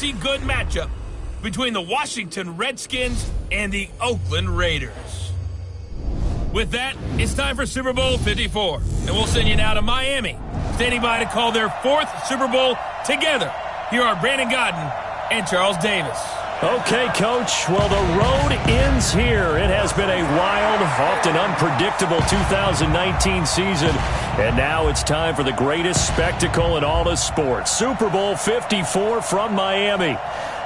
pretty good matchup between the Washington Redskins and the Oakland Raiders. With that, it's time for Super Bowl 54, and we'll send you now to Miami, standing by to call their 4th Super Bowl together. Here are Brandon Gaudin and Charles Davis. Okay, Coach. Well, the road ends here. It has been a wild, often unpredictable 2019 season. And now it's time for the greatest spectacle in all of sports. Super Bowl 54 from Miami.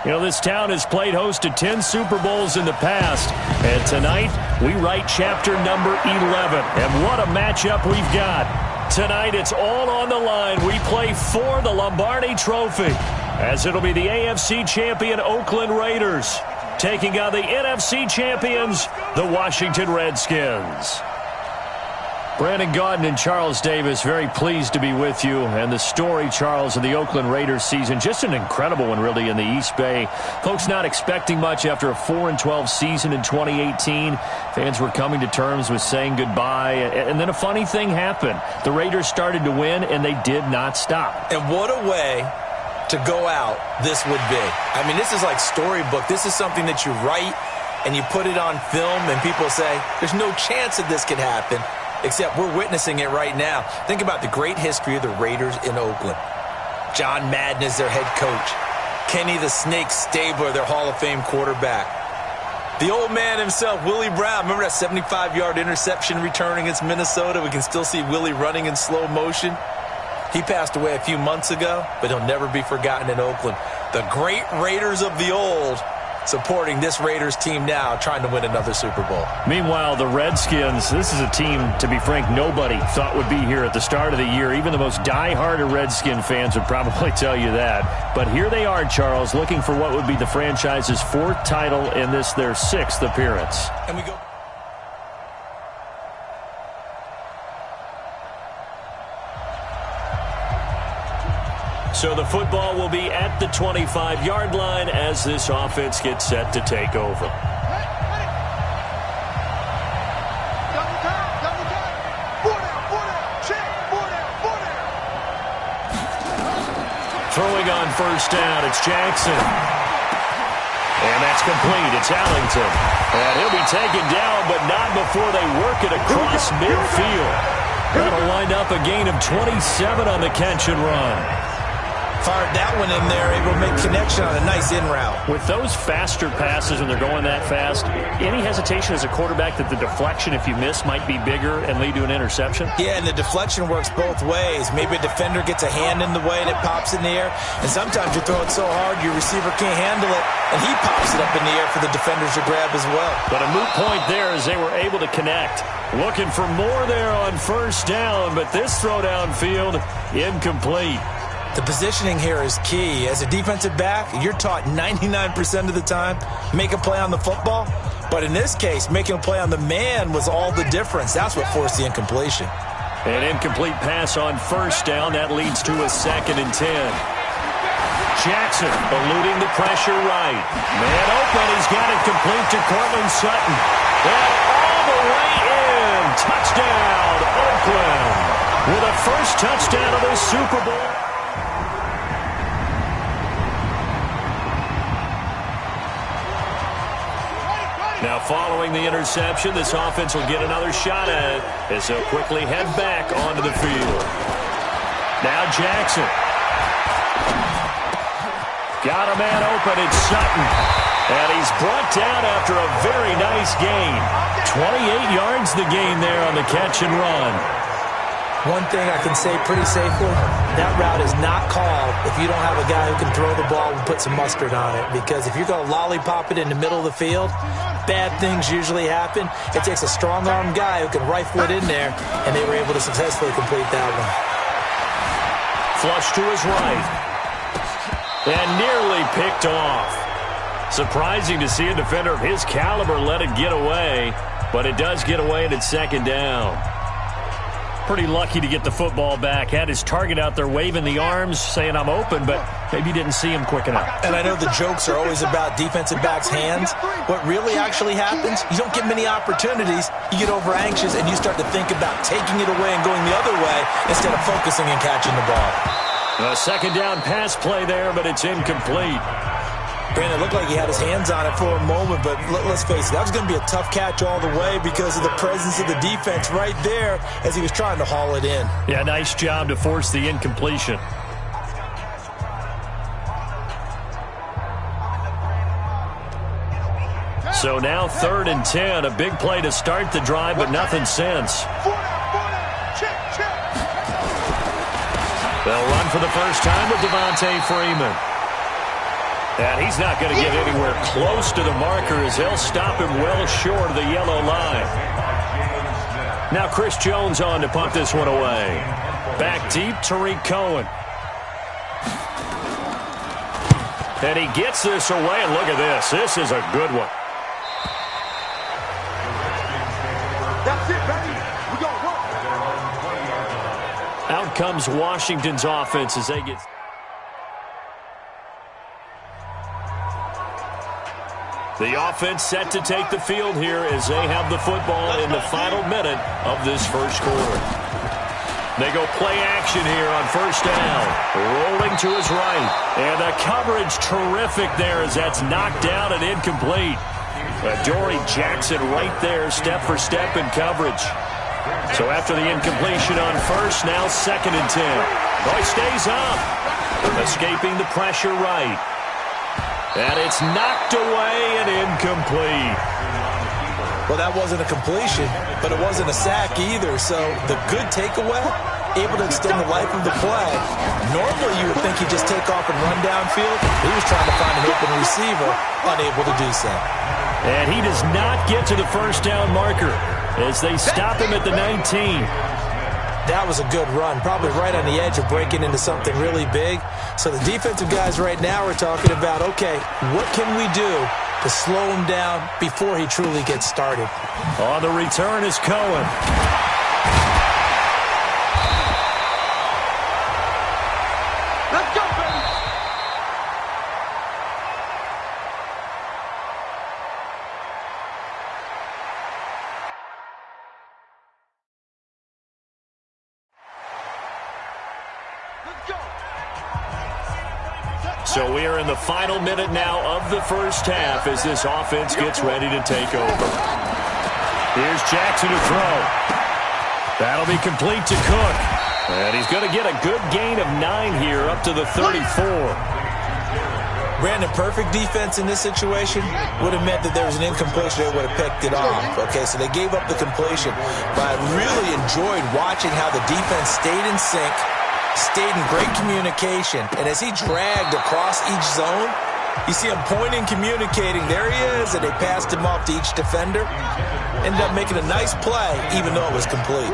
You know, this town has played host to 10 Super Bowls in the past. And tonight, we write chapter number 11. And what a matchup we've got. Tonight, it's all on the line. We play for the Lombardi Trophy, as it'll be the AFC champion Oakland Raiders taking on the NFC champions, the Washington Redskins. Brandon Gaudin and Charles Davis, very pleased to be with you. And the story, Charles, of the Oakland Raiders season, just an incredible one, really, in the East Bay. Folks not expecting much after a 4-12 season in 2018. Fans were coming to terms with saying goodbye. And then a funny thing happened. The Raiders started to win, and they did not stop. And what a way to go out this would be. I mean, this is like storybook. This is something that you write and you put it on film, and people say, there's no chance that this could happen. Except we're witnessing it right now. Think about the great history of the Raiders in Oakland. John Madden is their head coach. Kenny the Snake Stabler, their Hall of Fame quarterback. The old man himself, Willie Brown. Remember that 75-yard interception return against Minnesota? We can still see Willie running in slow motion. He passed away a few months ago, but he'll never be forgotten in Oakland. The great Raiders of the old supporting this Raiders team now, trying to win another Super Bowl. Meanwhile, the Redskins, this is a team, to be frank, nobody thought would be here at the start of the year. Even the most die-hard of Redskin fans would probably tell you that. But here they are, Charles, looking for what would be the franchise's 4th title in this, their 6th appearance. And we go. So the football will be at the 25-yard line as this offense gets set to take over. Throwing on first down, it's Jackson. And that's complete. It's Allington. And he'll be taken down, but not before they work it across midfield. That'll wind up a gain of 27 on the catch and run. Fired that one in there, able to make connection on a nice in route. With those faster passes when they're going that fast, any hesitation as a quarterback that the deflection, if you miss, might be bigger and lead to an interception? Yeah, and the deflection works both ways. Maybe a defender gets a hand in the way and it pops in the air. And sometimes you throw it so hard your receiver can't handle it, and he pops it up in the air for the defenders to grab as well. But a moot point there as they were able to connect. Looking for more there on first down, but this throw downfield, incomplete. The positioning here is key. As a defensive back, you're taught 99% of the time, make a play on the football. But in this case, making a play on the man was all the difference. That's what forced the incompletion. An incomplete pass on first down. That leads to a 2nd and 10. Jackson eluding the pressure right. Man open. He's got it complete to Cortland Sutton. And all the way in. Touchdown, Oakland. With a first touchdown of the Super Bowl. Now, following the interception, this offense will get another shot at it as they'll quickly head back onto the field. Now Jackson. Got a man open. It's Sutton. And he's brought down after a very nice gain. 28 yards the gain there on the catch and run. One thing I can say pretty safely, that route is not called if you don't have a guy who can throw the ball and put some mustard on it. Because if you're going to lollipop it in the middle of the field, bad things usually happen. It takes a strong-armed guy who can rifle it in there, and they were able to successfully complete that one. Flush to his right. And nearly picked off. Surprising to see a defender of his caliber let it get away, but it does get away and it's 2nd down. Pretty lucky to get the football back. Had his target out there waving the arms, saying I'm open, but maybe didn't see him quick enough. And I know the jokes are always about defensive backs' hands. What really actually happens, you don't get many opportunities. You get over anxious and you start to think about taking it away and going the other way instead of focusing and catching the ball. A 2nd down pass play there, but it's incomplete. Brandon, it looked like he had his hands on it for a moment, but let's face it, that was going to be a tough catch all the way because of the presence of the defense right there as he was trying to haul it in. Yeah, nice job to force the incompletion. So now 3rd and 10, a big play to start the drive, but nothing since. They'll run for the first time with Devontae Freeman. And he's not going to get anywhere close to the marker as they'll stop him well short of the yellow line. Now Chris Jones on to punt this one away. Back deep, Tariq Cohen. And he gets this away, and look at this. This is a good one. That's it, baby. We're going to work. Out comes Washington's offense as they get... The offense set to take the field here as they have the football in the final minute of this first quarter. They go play action here on first down. Rolling to his right. And the coverage terrific there as that's knocked down and incomplete. Dory Jackson right there, step for step in coverage. So after the incompletion on first, now 2nd and 10. Boy stays up. Escaping the pressure right. And it's knocked away and incomplete. Well, that wasn't a completion, but it wasn't a sack either. So the good takeaway, able to extend the life of the play. Normally you would think he'd just take off and run downfield. He was trying to find an open receiver, unable to do so. And he does not get to the first down marker as they stop him at the 19. That was a good run, probably right on the edge of breaking into something really big. So the defensive guys right now are talking about, okay, what can we do to slow him down before he truly gets started? On the return is Cohen. Let's go, baby. So we are in the final minute now of the first half as this offense gets ready to take over. Here's Jackson to throw. That'll be complete to Cook. And he's going to get a good gain of 9 here up to the 34. Brandon, perfect defense in this situation would have meant that there was an incompletion. They would have picked it off. Okay, so they gave up the completion. But I really enjoyed watching how the defense stayed in sync, stayed in great communication. And as he dragged across each zone, you see him pointing, communicating. There he is, and they passed him off to each defender. Ended up making a nice play, even though it was complete.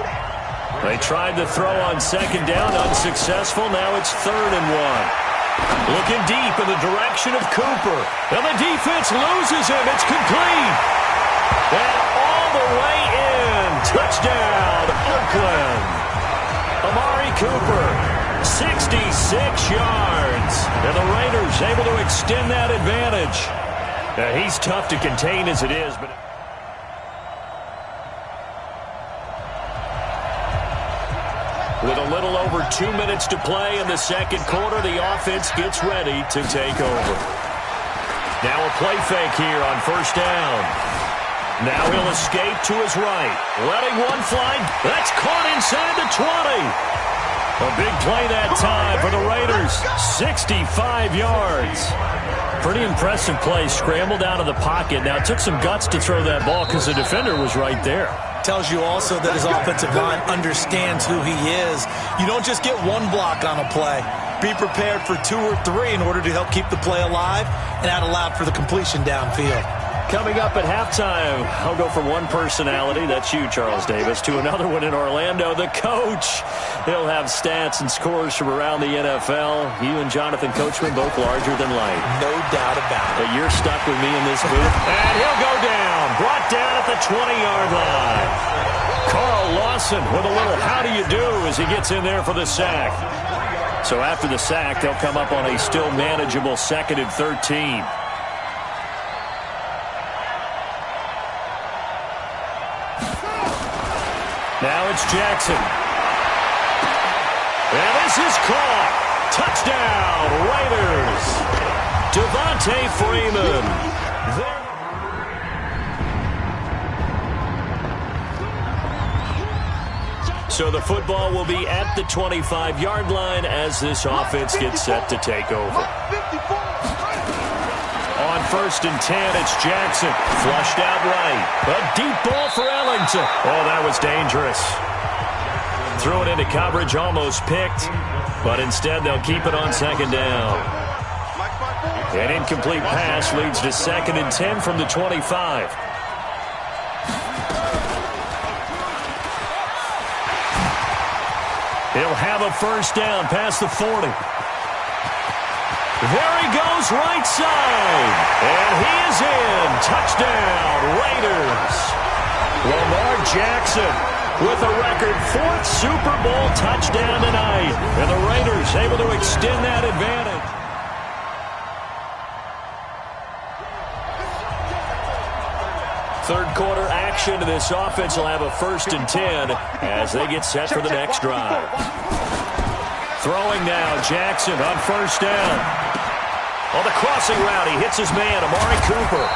They tried to throw on 2nd down, unsuccessful. Now it's 3rd and 1. Looking deep in the direction of Cooper. And the defense loses him. It's complete. And all the way in. Touchdown, Oakland. Amari Cooper, 66 yards. And the Raiders able to extend that advantage. He's tough to contain as it is, but... With a little over 2 minutes to play in the second quarter, the offense gets ready to take over. Now a play fake here on first down. Now he'll escape to his right. Letting one fly. That's caught inside the 20. A big play that time for the Raiders. 65 yards. Pretty impressive play. Scrambled out of the pocket. Now it took some guts to throw that ball because the defender was right there. Tells you also that his offensive line understands who he is. You don't just get one block on a play. Be prepared for 2 or 3 in order to help keep the play alive, and that allowed for the completion downfield. Coming up at halftime, I'll go from one personality, that's you, Charles Davis, to another one in Orlando, the coach. He'll have stats and scores from around the NFL. You and Jonathan Coachman both larger than life. No doubt about it. But you're stuck with me in this booth. And he'll go down. Brought down at the 20-yard line. Carl Lawson with a little how do you do as he gets in there for the sack. So after the sack, they'll come up on a still manageable 2nd and 13. Now it's Jackson. And this is caught. Touchdown, Raiders. Devontae Freeman. So the football will be at the 25-yard line as this offense gets set to take over. On 1st and 10, it's Jackson. Flushed out right. A deep ball for Ellington. Oh, that was dangerous. Threw it into coverage, almost picked. But instead, they'll keep it on 2nd down. An incomplete pass leads to 2nd and 10 from the 25. He'll have a 1st down past the 40. There he goes, right side. And he is in. Touchdown, Raiders. Lamar Jackson with a record 4th Super Bowl touchdown tonight. And the Raiders able to extend that advantage. Third quarter action to this offense will have a 1st and 10 as they get set for the next drive. Throwing now, Jackson on 1st down. On the crossing route, he hits his man, Amari Cooper.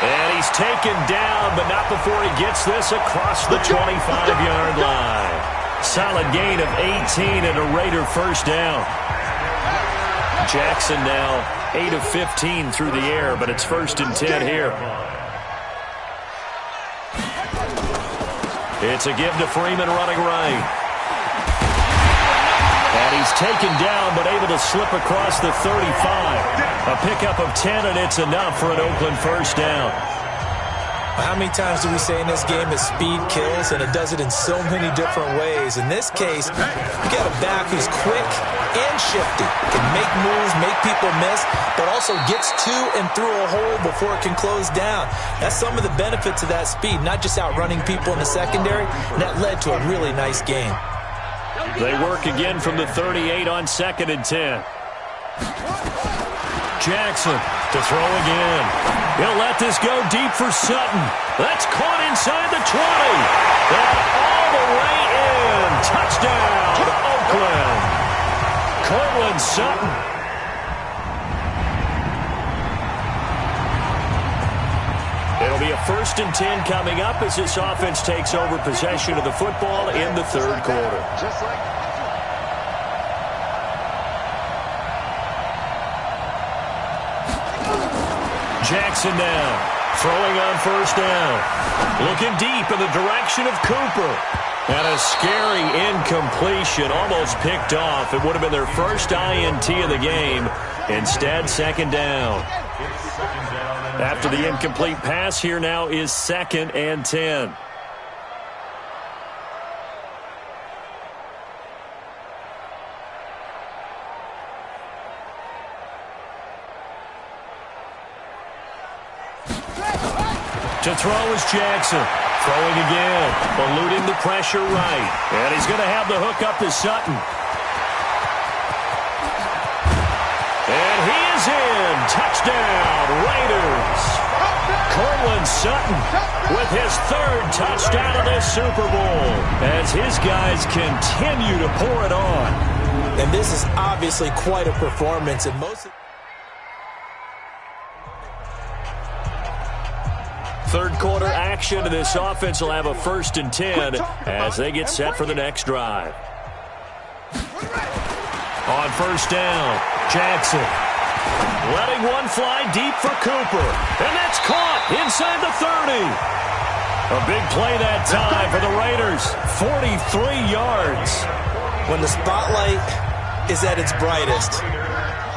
And he's taken down, but not before he gets this across the 25-yard line. Solid gain of 18 and a Raider 1st down. Jackson now 8 of 15 through the air, but it's 1st and 10 here. It's a give to Freeman running right. And he's taken down but able to slip across the 35. A pickup of 10, and it's enough for an Oakland 1st down. How many times do we say in this game that speed kills, and it does it in so many different ways? In this case, you got a back who's quick and shifty, can make moves, make people miss, but also gets to and through a hole before it can close down. That's some of the benefits of that speed, not just outrunning people in the secondary, and that led to a really nice game. They work again from the 38 on 2nd and 10. Jackson to throw again. He'll let this go deep for Sutton. That's caught inside the 20. And all the way in. Touchdown, Oakland. Cortland Sutton. It'll be a 1st and 10 coming up as this offense takes over possession of the football in the 3rd quarter. Jackson now, throwing on 1st down. Looking deep in the direction of Cooper. And a scary incompletion, almost picked off. It would have been their first INT of the game. Instead, 2nd down. After the incomplete pass, here now is 2nd and 10. To throw is Jackson. Throwing again. Eluding the pressure right. And he's going to have the hook up to Sutton. And he is in. Touchdown, Raiders. Cortland Sutton with his 3rd touchdown of this Super Bowl as his guys continue to pour it on. And this is obviously quite a performance. And most of 3rd quarter action to this offense will have a 1st and 10 as they get set for the next drive. On 1st down, Jackson letting one fly deep for Cooper. And that's caught inside the 30. A big play that time for the Raiders. 43 yards. When the spotlight is at its brightest,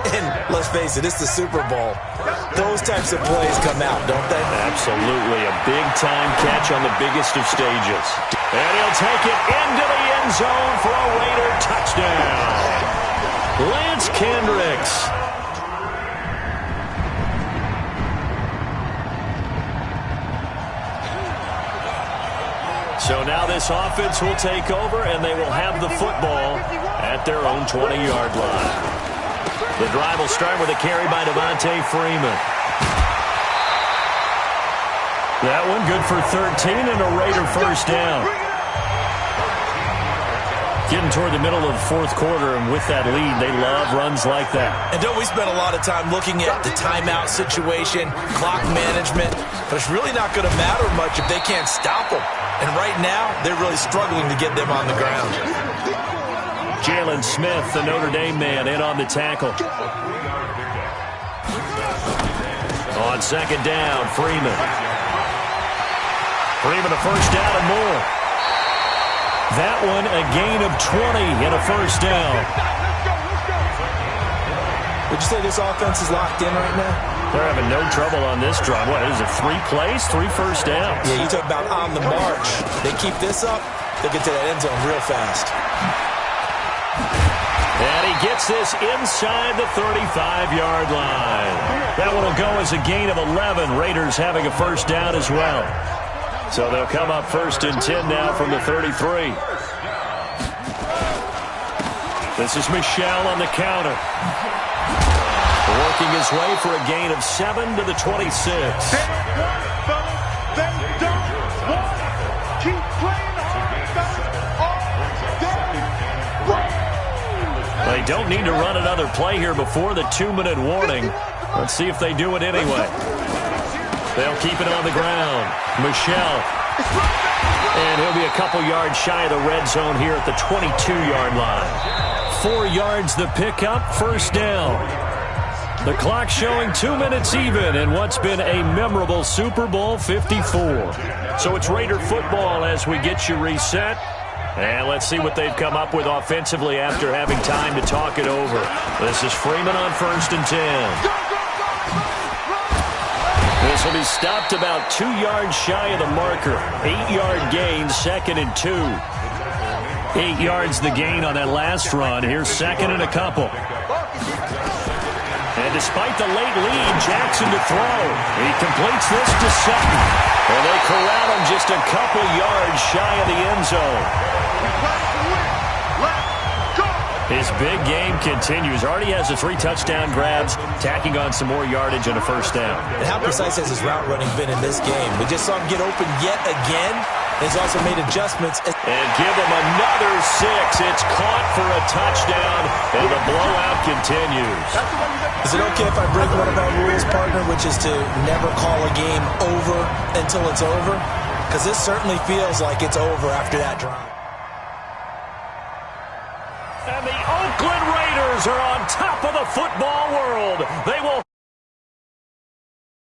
and let's face it, it's the Super Bowl, those types of plays come out, don't they? Absolutely. A big-time catch on the biggest of stages. And he'll take it into the end zone for a Raider touchdown. Lance Kendricks. So now this offense will take over, and they will have the football at their own 20-yard line. The drive will start with a carry by Devontae Freeman. That one good for 13 and a Raider 1st down. Getting toward the middle of the fourth quarter, and with that lead, they love runs like that. And don't we spend a lot of time looking at the timeout situation, clock management, but it's really not going to matter much if they can't stop them. And right now, they're really struggling to get them on the ground. Jalen Smith, the Notre Dame man, in on the tackle. On second down, Freeman. Freeman a first down and more. That one a gain of 20 and a first down. Would you say this offense is locked in right now? They're having no trouble on this drive. What is it, 3 plays, 3 first downs? Yeah, you talk about on the march. They keep this up, they'll get to that end zone real fast. And he gets this inside the 35-yard line. That one will go as a gain of 11. Raiders having a first down as well. So they'll come up first and 10 now from the 33. This is Michel on the counter. Working his way for a gain of 7 to the 26. They don't need to run another play here before the 2-minute warning. Let's see if they do it anyway. They'll keep it on the ground. Michel. And he'll be a couple yards shy of the red zone here at the 22-yard line. 4 yards the pickup, first down. The clock showing 2 minutes even in what's been a memorable Super Bowl 54. So it's Raider football as we get you reset. And let's see what they've come up with offensively after having time to talk it over. This is Freeman on first and 10. This will be stopped about 2 yards shy of the marker. 8-yard gain, second and 2. 8 yards the gain on that last run. Here's second and a couple. And despite the late lead, Jackson to throw. He completes this to Sutton. And they corral him just a couple yards shy of the end zone. His big game continues. Already has the 3 touchdown grabs, tacking on some more yardage and a first down. And how precise has his route running been in this game? We just saw him get open yet again. He's also made adjustments. And give him another 6. It's caught for a touchdown, and the blowout continues. Is it okay if I break one of our rules, partner, which is to never call a game over until it's over? Because this certainly feels like it's over after that drive. And the Oakland Raiders are on top of the football world. They will